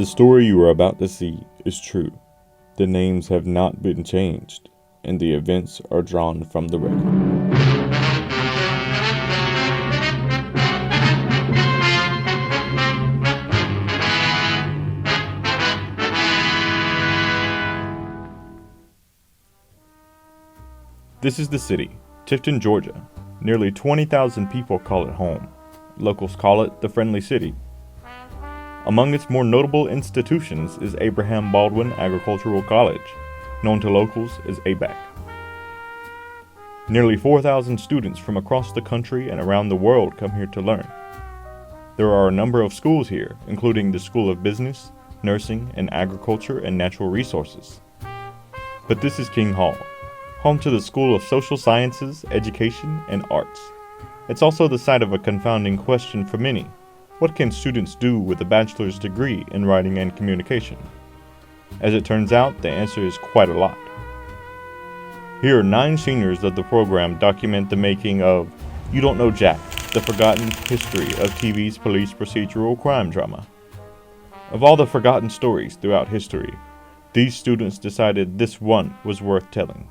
The story you are about to see is true. The names have not been changed, and the events are drawn from the record. This is the city, Tifton, Georgia. Nearly 20,000 people call it home. Locals call it the Friendly City. Among its more notable institutions is Abraham Baldwin Agricultural College, known to locals as ABAC. Nearly 4,000 students from across the country and around the world come here to learn. There are a number of schools here, including the School of Business, Nursing, and Agriculture and Natural Resources. But this is King Hall, home to the School of Social Sciences, Education, and Arts. It's also the site of a confounding question for many. What can students do with a bachelor's degree in writing and communication? As it turns out, the answer is quite a lot. Here, 9 seniors of the program document the making of You Don't Know Jack, the forgotten history of TV's police procedural crime drama. Of all the forgotten stories throughout history, these students decided this one was worth telling.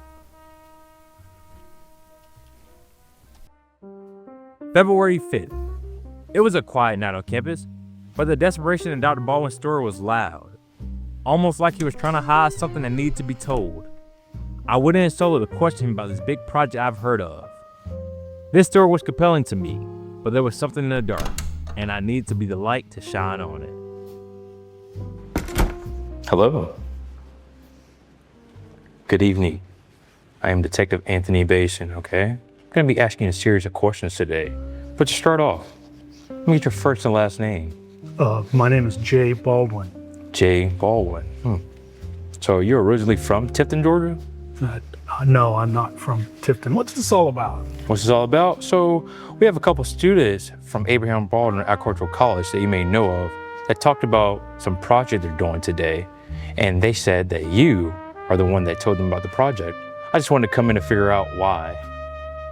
February 5th. It was a quiet night on campus, but the desperation in Dr. Baldwin's story was loud. Almost like he was trying to hide something that needed to be told. I went in solo to question him about this big project I've heard of. This story was compelling to me, but there was something in the dark, and I needed to be the light to shine on it. Hello. Good evening. I am Detective Anthony Basin, okay? I'm going to be asking a series of questions today. But to start off, let me get your first and last name. My name is Jay Baldwin. Jay Baldwin. So you're originally from Tifton, Georgia? No, I'm not from Tifton. What's this all about? What's this all about? So we have a couple students from Abraham Baldwin Agricultural College that you may know of that talked about some project they're doing today. And they said that you are the one that told them about the project. I just wanted to come in and figure out why.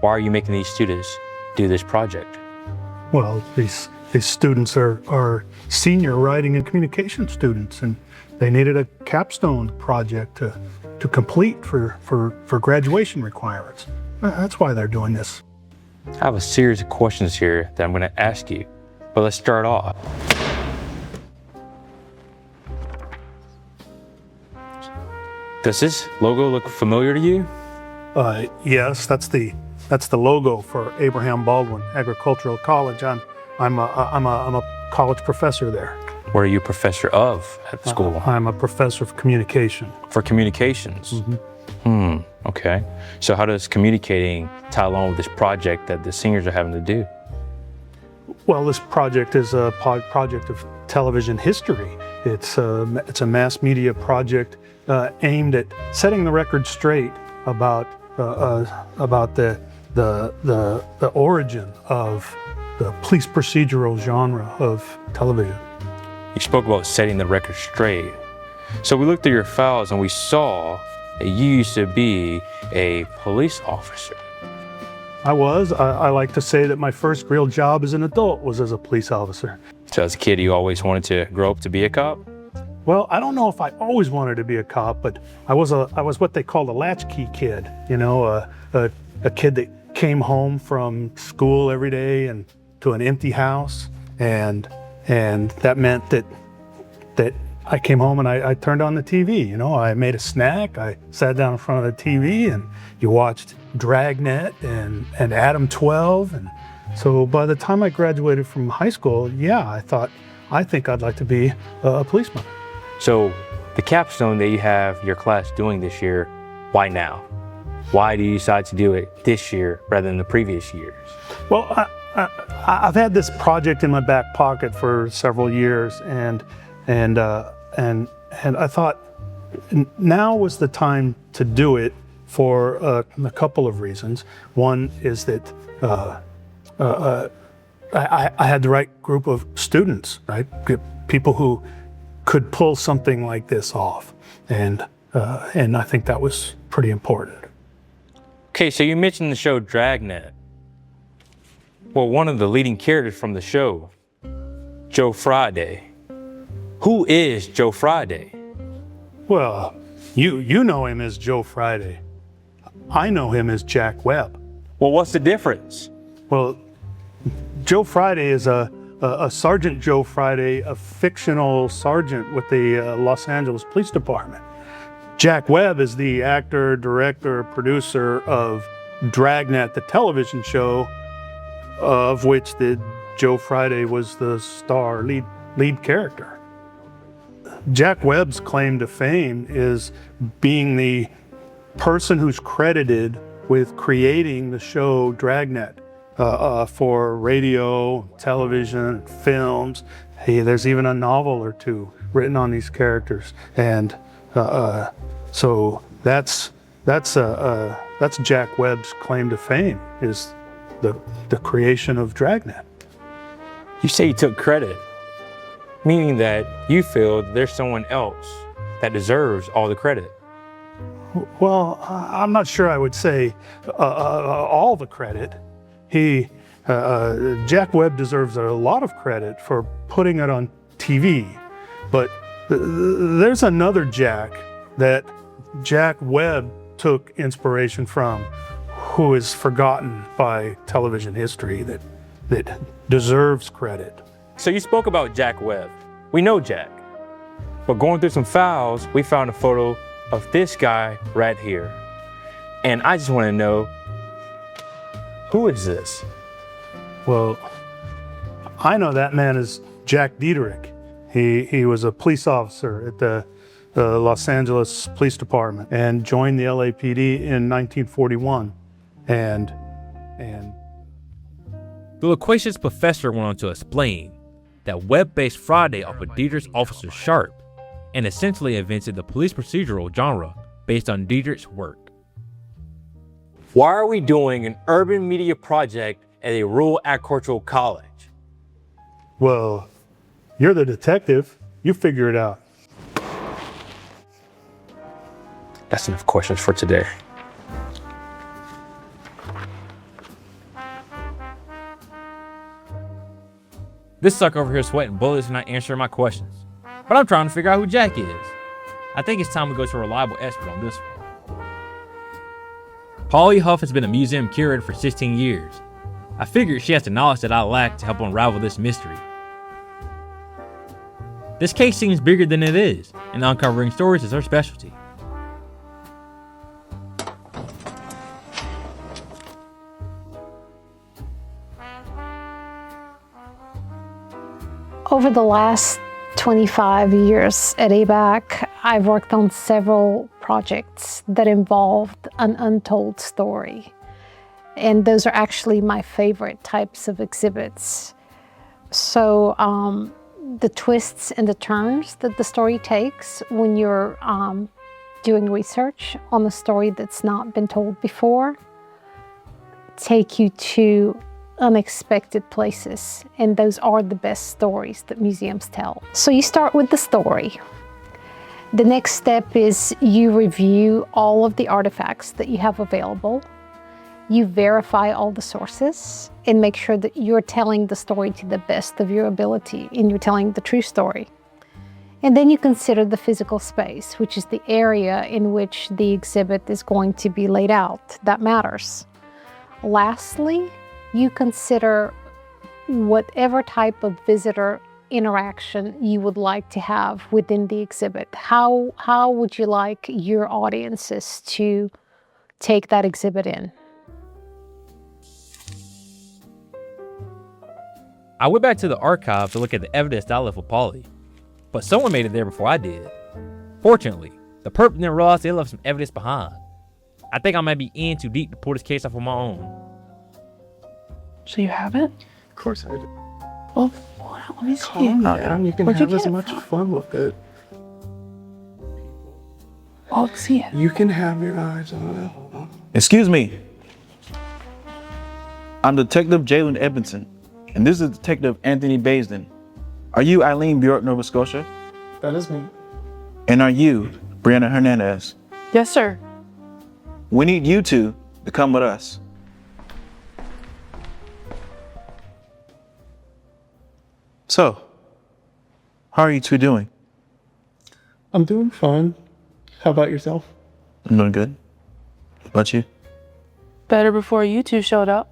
Why are you making these students do this project? Well, these students are senior writing and communication students, and they needed a capstone project to complete for graduation requirements. That's why they're doing this. I have a series of questions here that I'm going to ask you, but let's start off. Does this logo look familiar to you? Yes, that's the logo for Abraham Baldwin Agricultural College. I'm a college professor there. What are you a professor of at the school? I'm a professor of communication. For communications? Okay. So how does communicating tie along with this project that the seniors are having to do? Well, this project is a project of television history. It's a mass media project aimed at setting the record straight about the origin of the police procedural genre of television. You spoke about setting the record straight. So we looked at your files and we saw that you used to be a police officer. I was. I like to say that my first real job as an adult was as a police officer. So as a kid, you always wanted to grow up to be a cop? Well, I don't know if I always wanted to be a cop, but I was what they called a latchkey kid. You know, a kid that came home from school every day and to an empty house, and that meant that I came home and I turned on the TV. You know, I made a snack, I sat down in front of the TV, and you watched Dragnet and Adam 12, and so by the time I graduated from high school, yeah, I think I'd like to be a policeman. So the capstone that you have your class doing this year, why now? Why do you decide to do it this year rather than the previous years? Well, I've had this project in my back pocket for several years, and I thought now was the time to do it for a couple of reasons. One is that I had the right group of students, right? People who could pull something like this off, and I think that was pretty important. Okay, so you mentioned the show Dragnet. Well, one of the leading characters from the show, Joe Friday, Who is Joe Friday? Well, you know him as Joe Friday. I know him as Jack Webb. Well, what's the difference? Well, Joe Friday is a Sergeant Joe Friday, a fictional sergeant with the Los Angeles Police Department. Jack Webb is the actor, director, producer of Dragnet, the television show, of which the Joe Friday was the star lead character. Jack Webb's claim to fame is being the person who's credited with creating the show Dragnet for radio, television, films. Hey, there's even a novel or two written on these characters, and so that's Jack Webb's claim to fame, is the creation of Dragnet. You say you took credit, meaning that you feel there's someone else that deserves all the credit. Well, I'm not sure I would say all the credit. Jack Webb deserves a lot of credit for putting it on TV, but there's another Jack that Jack Webb took inspiration from, who is forgotten by television history, that deserves credit. So you spoke about Jack Webb. We know Jack, but going through some files, we found a photo of this guy right here. And I just want to know, who is this? Well, I know that man is Jack Diederich. He was a police officer at the Los Angeles Police Department and joined the LAPD in 1941. And The loquacious professor went on to explain that Webb based Friday off of Diederich's Officer Sharp and essentially invented the police procedural genre based on Diederich's work. Why are we doing an urban media project at a rural agricultural college? well, you're the detective. You figure it out. That's enough questions for today. This sucker over here sweating bullets and not answering my questions. But I'm trying to figure out who Jack is. I think it's time we go to a reliable expert on this one. Polly Huff has been a museum curator for 16 years. I figured she has the knowledge that I lack to help unravel this mystery. This case seems bigger than it is, and uncovering stories is her specialty. Over the last 25 years at ABAC, I've worked on several projects that involved an untold story. And those are actually my favorite types of exhibits. So the twists and the turns that the story takes when you're doing research on a story that's not been told before take you to unexpected places, and those are the best stories that museums tell. So you start with the story. The next step is you review all of the artifacts that you have available. You verify all the sources and make sure that you're telling the story to the best of your ability and you're telling the true story. And then you consider the physical space, which is the area in which the exhibit is going to be laid out. That matters. Lastly, you consider whatever type of visitor interaction you would like to have within the exhibit. How would you like your audiences to take that exhibit in? I went back to the archive to look at the evidence that I left with Polly, but someone made it there before I did. Fortunately, the perp didn't realize they left some evidence behind. I think I might be in too deep to pull this case off on my own. So you have it? Of course I do. Well, let me see. Calm down. You can Where'd you have as get it much from? fun with it. Oh, see it. You can have your eyes on it. Excuse me. I'm Detective Jalen Edmondson, and this is Detective Anthony Baisden. Are you Eileen Bjork, Nova Scotia? That is me. And are you Brianna Hernandez? Yes, sir. We need you two to come with us. So, How are you two doing? I'm doing fine. How about yourself? I'm doing good. How about you? Better before you two showed up.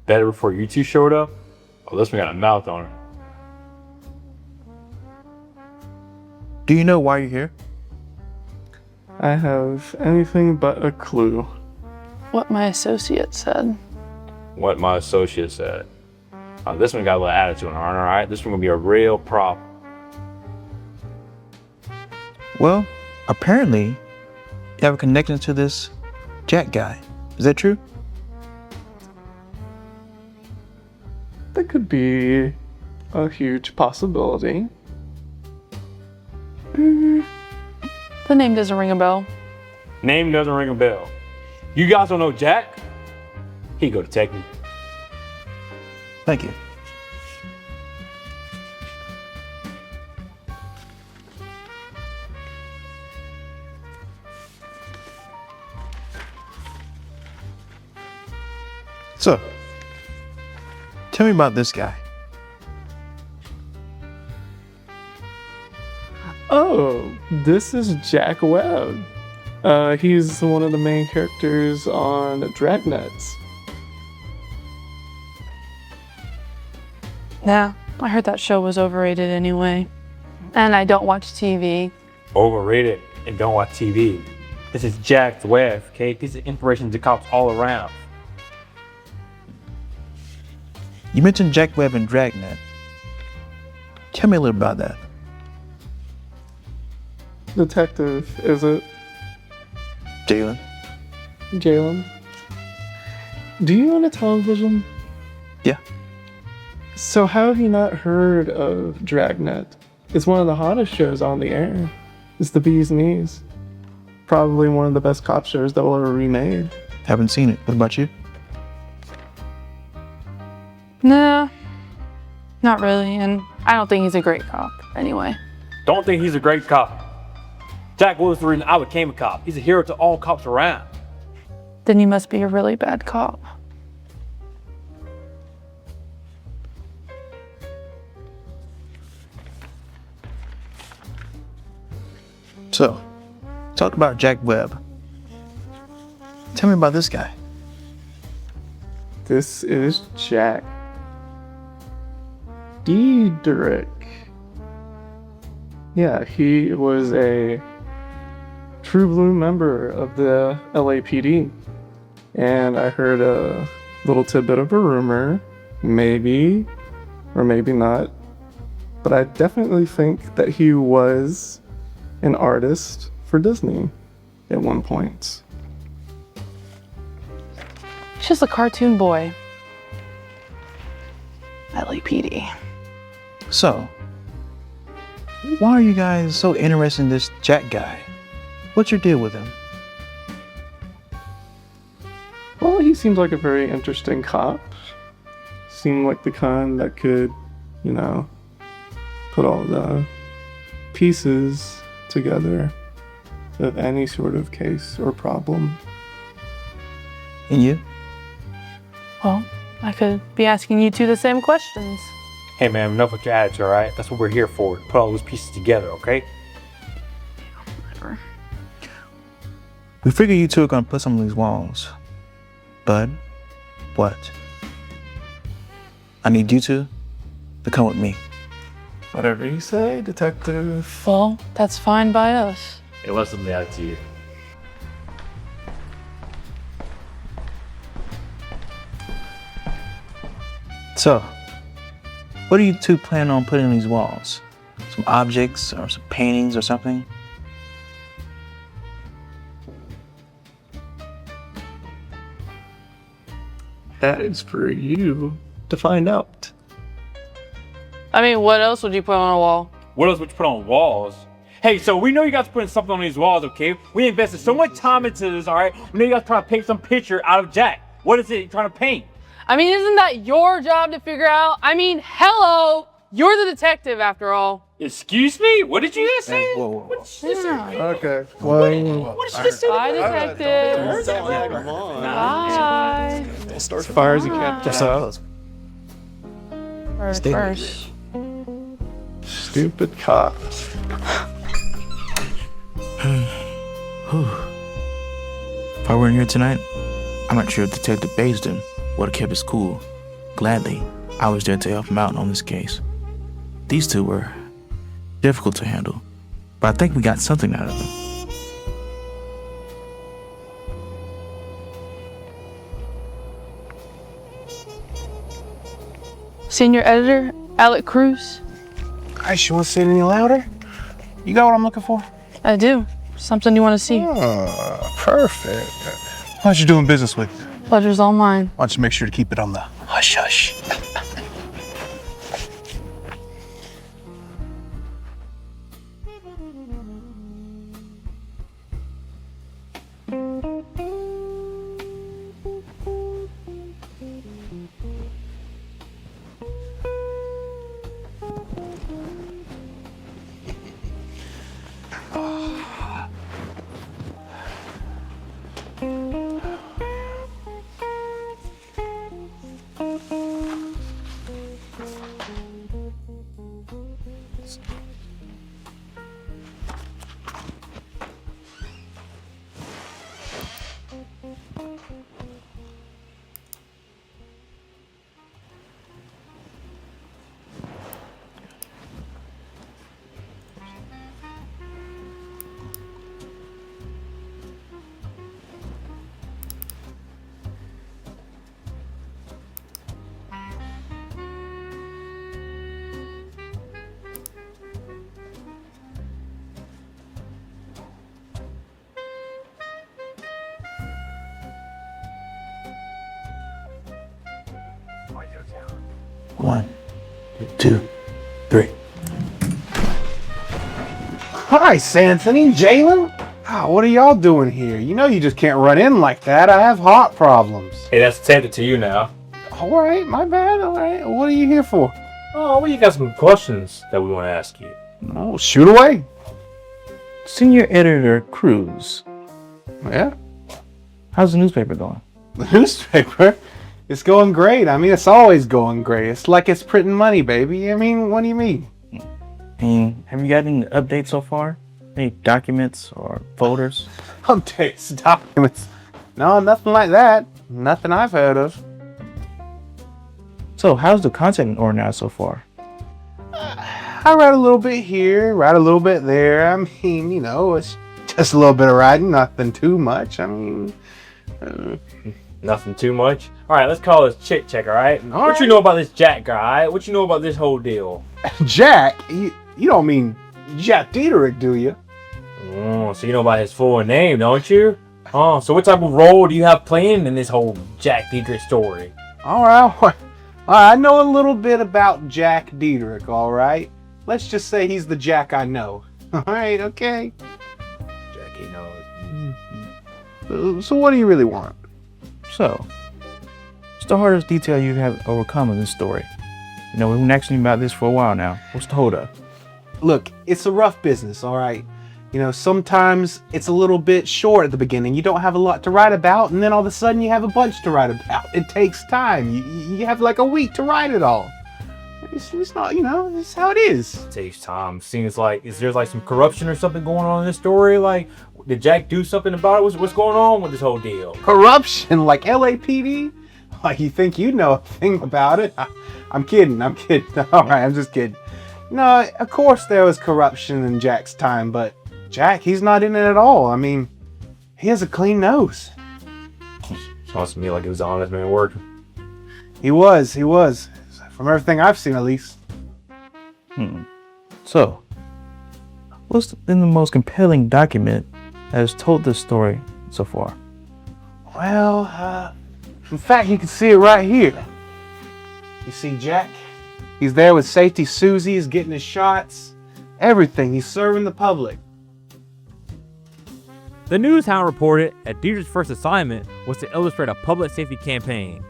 Better before you two showed up? Oh, this one got a mouth on her. Do you know why you're here? I have anything but a clue. What my associate said. What my associate said. Oh, this one got a little attitude on her, all right? This one gonna be a real problem. Well, apparently, you have a connection to this Jack guy. Is that true? That could be a huge possibility. The name doesn't ring a bell. Name doesn't ring a bell. You guys don't know Jack? He go to Technique. Thank you. So, tell me about this guy. Oh, this is Jack Webb. He's one of the main characters on Dragnets. Nah, I heard that show was overrated anyway. And I don't watch TV. Overrated and don't watch TV. This is Jack Webb, okay? These are inspirations to cops all around. You mentioned Jack Webb and Dragnet. Tell me a little about that. Detective, is it? Jalen. Jalen? Do you own a television? Yeah. So how have you not heard of Dragnet? It's one of the hottest shows on the air. It's the bee's knees. Probably one of the best cop shows that will ever be made. Haven't seen it. What about you? Nah, not really. And I don't think he's a great cop anyway. Don't think he's a great cop. Jack was the reason I became a cop. He's a hero to all cops around. Then you must be a really bad cop. So, talk about Jack Webb. Tell me about this guy. This is Jack Diedrich. Yeah, he was a true blue member of the LAPD. And I heard a little tidbit of a rumor, maybe or maybe not, but I definitely think that he was an artist for Disney at one point. He's just a cartoon boy. LAPD. So, why are you guys so interested in this Jack guy? What's your deal with him? Well, he seems like a very interesting cop. Seemed like the kind that could, put all the pieces together of any sort of case or problem. And you? Well, I could be asking you two the same questions. Hey man, enough with your attitude, all right? That's what we're here for, to put all those pieces together, okay? Whatever. We figure you two are gonna put some of these walls. But, what? I need you two to come with me. Whatever you say, Detective. Well, that's fine by us. It wasn't the attitude. So, what do you two plan on putting on these walls? Some objects or some paintings or something? That is for you to find out. I mean, what else would you put on a wall? What else would you put on walls? Hey, so we know you guys putting something on these walls, okay? We invested so much time into this, all right? We know you guys trying to paint some picture out of Jack. What is it you're trying to paint? I mean, isn't that your job to figure out? I mean, hello! You're the detective after all. Excuse me? What did you just say? Hey, whoa. Okay. Well, What did you just say? Bye, detective. Bye. start fires you can't put out. First. Stay with Stupid cops. If I weren't here tonight, I'm not sure if Detective Baisden would have kept his cool. Gladly, I was there to help him out on this case. These two were difficult to handle, but I think we got something out of them. Senior editor, Alec Cruz. Gosh, you want to say it any louder? You got what I'm looking for? I do. Something you want to see. Oh, perfect. How's you doing business with? Pleasure's all mine. Why don't you make sure to keep it on the hush hush? One, two, three. Hi, Santhony, Jalen. What are y'all doing here? You know you just can't run in like that. I have heart problems. Hey, that's attended to you now. All right, my bad. All right, what are you here for? Oh, well, you got some questions that we want to ask you. Oh, shoot away. Senior Editor Cruz, Yeah, how's the newspaper going? the newspaper. It's going great. I mean, it's always going great. It's like it's printing money, baby. I mean, what do you mean? And have you got any updates so far? Any documents or folders? Updates, documents. No, nothing like that. Nothing I've heard of. So, how's the content organized so far? I write a little bit here, write a little bit there. I mean, you know, it's just a little bit of writing, nothing too much. I mean, Nothing too much. All right, let's call this chit check, all right? All What you right. know about this Jack guy? All right? What you know about this whole deal? Jack, you don't mean Jack Dieterich, do you? Oh, so you know about his full name, don't you? Oh, so what type of role do you have playing in this whole Jack Dietrich story? All right, I know a little bit about Jack Dieterich, all right? Let's just say he's the Jack I know. All right, okay. Jackie knows. So what do you really want? So, what's the hardest detail you have overcome in this story? You know, we've been asking you about this for a while now. What's the holdup? Look, it's a rough business, all right? You know, sometimes it's a little bit short at the beginning. You don't have a lot to write about, and then all of a sudden you have a bunch to write about. It takes time. You have like a week to write it all. It's not, you know, it's how it is. It takes time. Seems like, is there like some corruption or something going on in this story? Like, did Jack do something about it? What's going on with this whole deal? Corruption, like LAPD? Like, you think you know a thing about it? I'm kidding. All right, I'm just kidding. No, of course there was corruption in Jack's time, but Jack, he's not in it at all. I mean, he has a clean nose. Sounds to me like it was an honest man work. He was. From everything I've seen, at least. So, what's been the most compelling document that has told this story so far? Well, in fact, you can see it right here. You see Jack? He's there with Safety Susie, he's getting his shots. Everything. He's serving the public. The Newshound reported that Dietrich's first assignment was to illustrate a public safety campaign.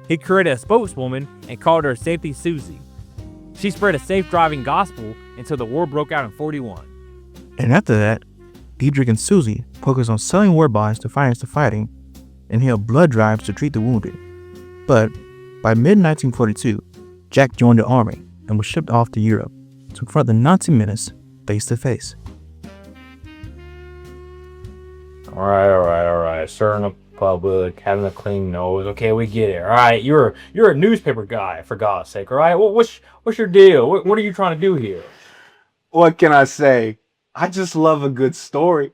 He created a spokeswoman and called her Safety Susie. She spread a safe driving gospel until the war broke out in 41. And after that, Dietrich and Susie focused on selling war bonds to finance the fighting and held blood drives to treat the wounded. But by mid-1942, Jack joined the army and was shipped off to Europe. to confront the Nazi menace face to face. All right. Serving the public, having a clean nose. Okay, we get it. All right, you're a newspaper guy, for God's sake. All right, what's your deal? What are you trying to do here? What can I say? I just love a good story.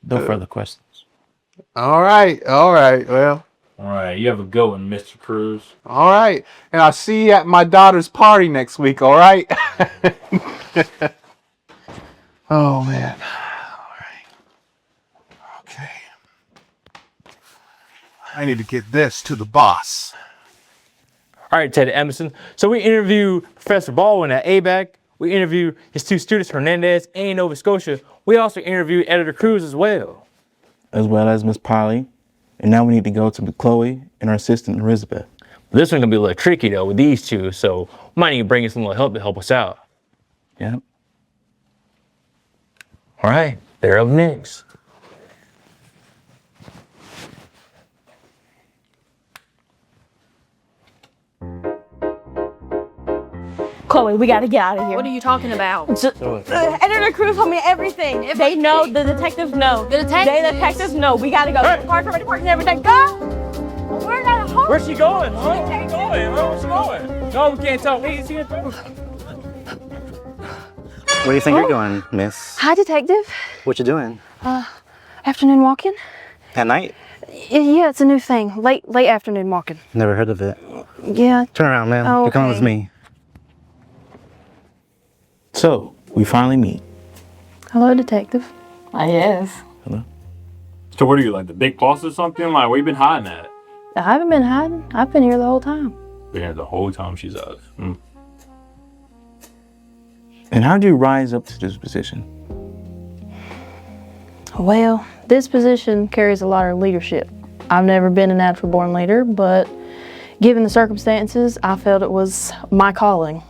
No further questions. All right. Well, All right, you have a good one, Mr. Cruz. all right. And I'll see you at my daughter's party next week, all right? Oh, man. All right. Okay. I need to get this to the boss. All right, Ted Emerson. So we interviewed Professor Baldwin at ABAC. We interviewed his two students, Hernandez and Nova Scotia. We also interviewed Editor Cruz as well. As well as Miss Polly. And now we need to go to Chloe and our assistant Elizabeth. This one's gonna be a little tricky though with these two, so we might need to bring in some little help to help us out. Yep. All right, they're up next. Chloe, we gotta get out of here. What are you talking about? Editor Cruz told me everything. They know, the detectives know. The detectives? The detectives know. We gotta go. Hey. Park already parked and everything. Go! We're not home. Where's she going? Where's she going? Where's she going? No, we can't talk. Where do you think you're going, miss? Hi, detective. What you doing? Afternoon walking? At night? Yeah, it's a new thing. Late afternoon walking. Never heard of it. Yeah. Turn around, man. Oh, You're coming with okay. me. So, we finally meet. Hello, detective. Yes. So what are you, like the big boss or something? Like, where you been hiding at? I haven't been hiding. I've been here the whole time. Been here the whole time she's out. And how did you rise up to this position? Well, this position carries a lot of leadership. I've never been a natural born leader, but given the circumstances, I felt it was my calling.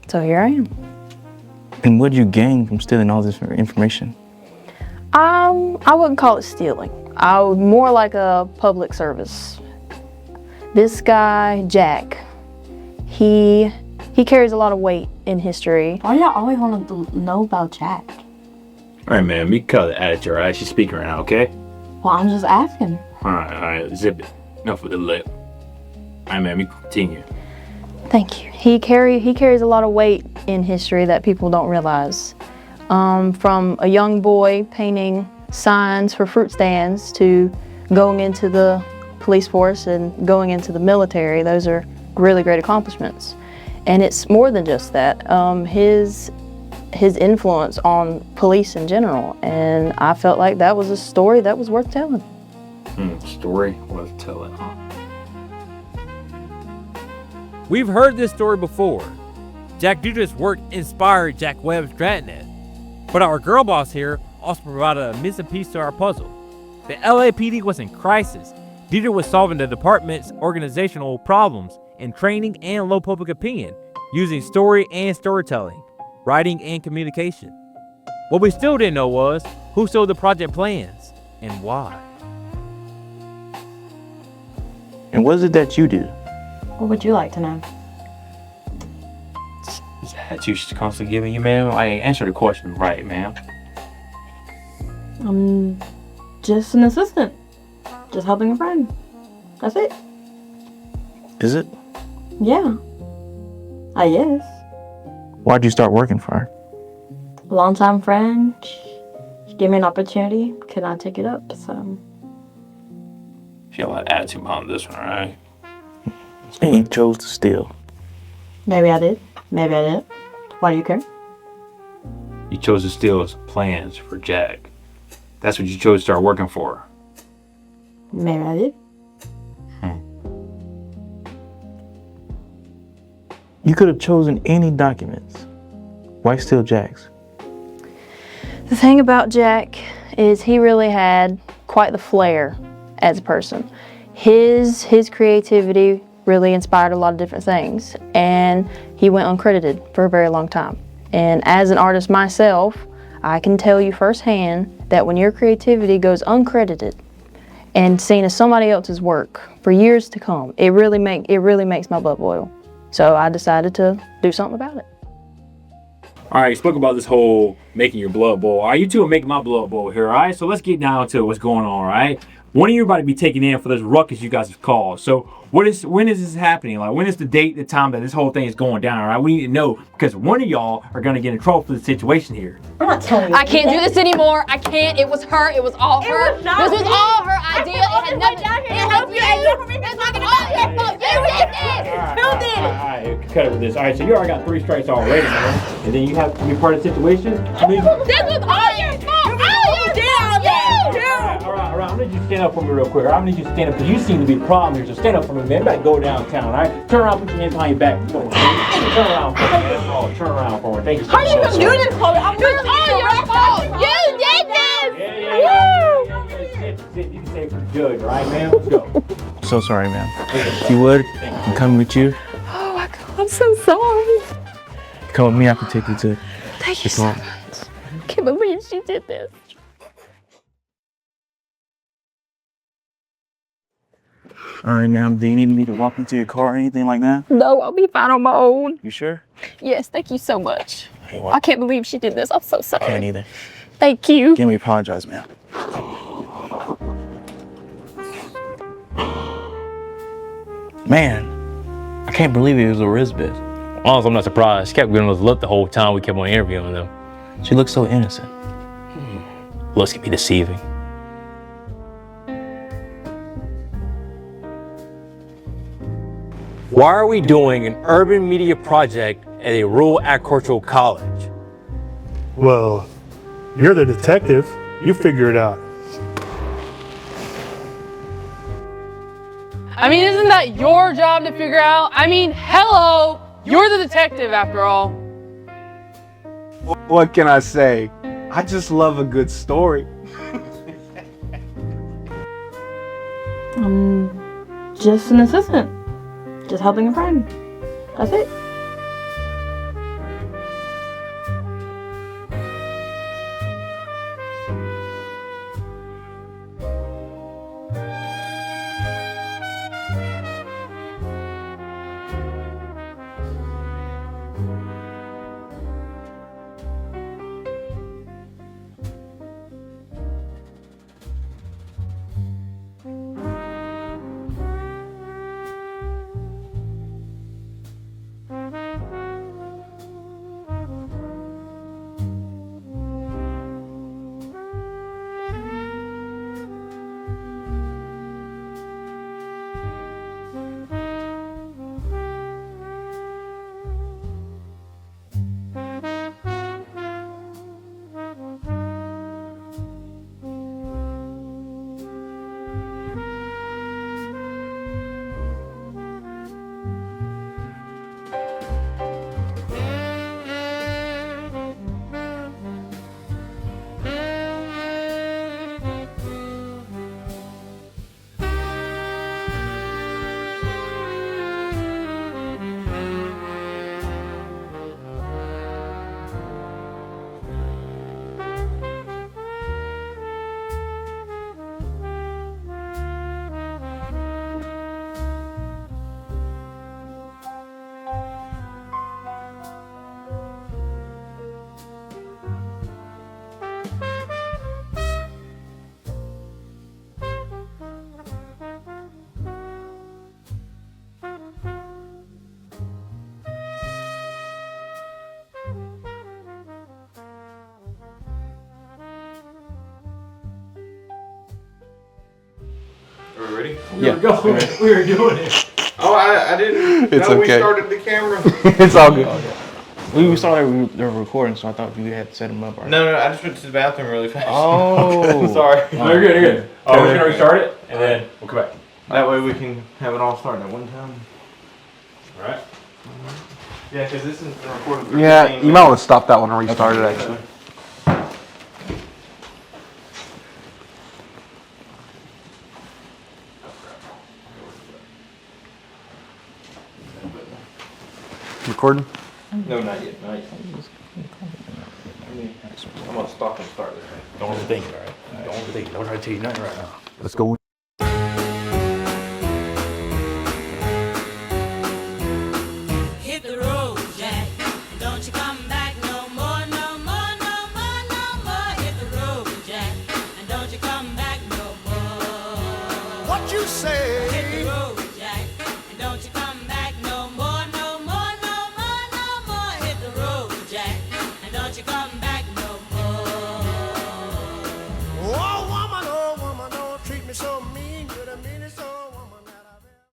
So here I am. And what did you gain from stealing all this information? I wouldn't call it stealing. I would more like a public service. This guy, Jack, he carries a lot of weight in history. Why y'all always want to know about Jack? All right, man. We cut the attitude, all right? She's speaking right now, okay? Well, I'm just asking. All right. Zip it. Enough with the lip. All right, man. We continue. Thank you. He carries a lot of weight in history that people don't realize. From a young boy painting signs for fruit stands to going into the police force and going into the military, those are really great accomplishments. And it's more than just that. His influence on police in general, and I felt like that was a story that was worth telling. Story worth telling, huh? We've heard this story before. Jack Dudras' work inspired Jack Webb's Dragnet. But our girl boss here also provided a missing piece to our puzzle. The LAPD was in crisis. Dieter was solving the department's organizational problems in training and low public opinion, using story and storytelling, writing and communication. What we still didn't know was who stole the project plans and why. And what is it that you do? What would you like to know? Is that you she's constantly giving you, man? I answered the question right, man. I'm just an assistant. Just helping a friend. That's it. Is it? Yeah. I guess. Why'd you start working for her? A longtime friend. She gave me an opportunity. Could I take it up? So. She had a lot of attitude behind this one, right? And you chose to steal. Maybe I did. Maybe I didn't. Why do you care? You chose to steal his plans for Jack. That's what you chose to start working for. Maybe I did. You could have chosen any documents. Why steal Jack's? The thing about Jack is he really had quite the flair as a person. His creativity really inspired a lot of different things, and he went uncredited for a very long time. And as an artist myself, I can tell you firsthand that when your creativity goes uncredited, and seeing somebody else's work for years to come, it really makes my blood boil. So I decided to do something about it. All right, you spoke about this whole making your blood boil. All right, you two are making my blood boil here, all right? So let's get down to what's going on, all right? When are you about to be taken in for this ruckus you guys have caused? So when is this happening? Like, when is the date, the time that this whole thing is going down, all right? We need to know, because one of y'all are going to get in trouble for the situation here. I'm not telling you. I can't do this anymore. I can't. It was her. It was all her. was not This was me. all her idea. It had nothing. It's not your fault. You did this. Who did it? All right, cut it with this. All right, so you already got 3 strikes already, man. And then you have to be part of the situation. I mean, This was all your fault. All your fault. all right. I'm gonna need you to stand up for me real quick. I'm gonna need you to stand up because you seem to be the problem here. So stand up for me, man. You better go downtown, all right? Turn around, put your hands behind your back. Come on, turn around for me, man. Oh, turn around for me. Thank you so much. How are you even doing this, Chloe? I'm It was all your fault. You did this. Yeah. Sit. You can stay for the judge, all right, man? Let's go. So sorry, ma'am. If you would, I'm coming with you. Oh my God. I'm so sorry. Come with me, I can take you to Thank the car. I can't believe she did this. All right, ma'am. Do you need me to walk into your car or anything like that? No, I'll be fine on my own. You sure? Yes, thank you so much. Hey, I can't believe she did this. I'm so sorry. Can't either. Thank you. Again, we apologize, ma'am. Man, I can't believe it was Elizabeth. Honestly, I'm not surprised. She kept giving us a look the whole time we kept on interviewing them. She looks so innocent. Looks can be deceiving. Why are we doing an urban media project at a rural agricultural college? Well, you're the detective. You figure it out. I mean, isn't that your job to figure out? I mean, hello, you're the detective after all. What can I say? I just love a good story. Just an assistant. Just helping a friend. That's it. Are we ready? Yeah. We were doing it. Oh, I didn't It's know we okay. started the camera. It's all good. We saw that they were recording, so I thought we had to set them up. Right? No, I just went to the bathroom really fast. Oh. Sorry. No, you're good, you're good. Oh, we're gonna restart it, and then we'll come back. That way we can have it all started at one time. All right. Yeah, because this is recorded for Yeah, 15 you might want to stop that one and restart it actually. Recording? No, not yet. Not yet. I'm gonna stop and start this thing. Don't overthink it, all right? Don't overthink it. Don't try to tell you nothing right now. Let's go. say.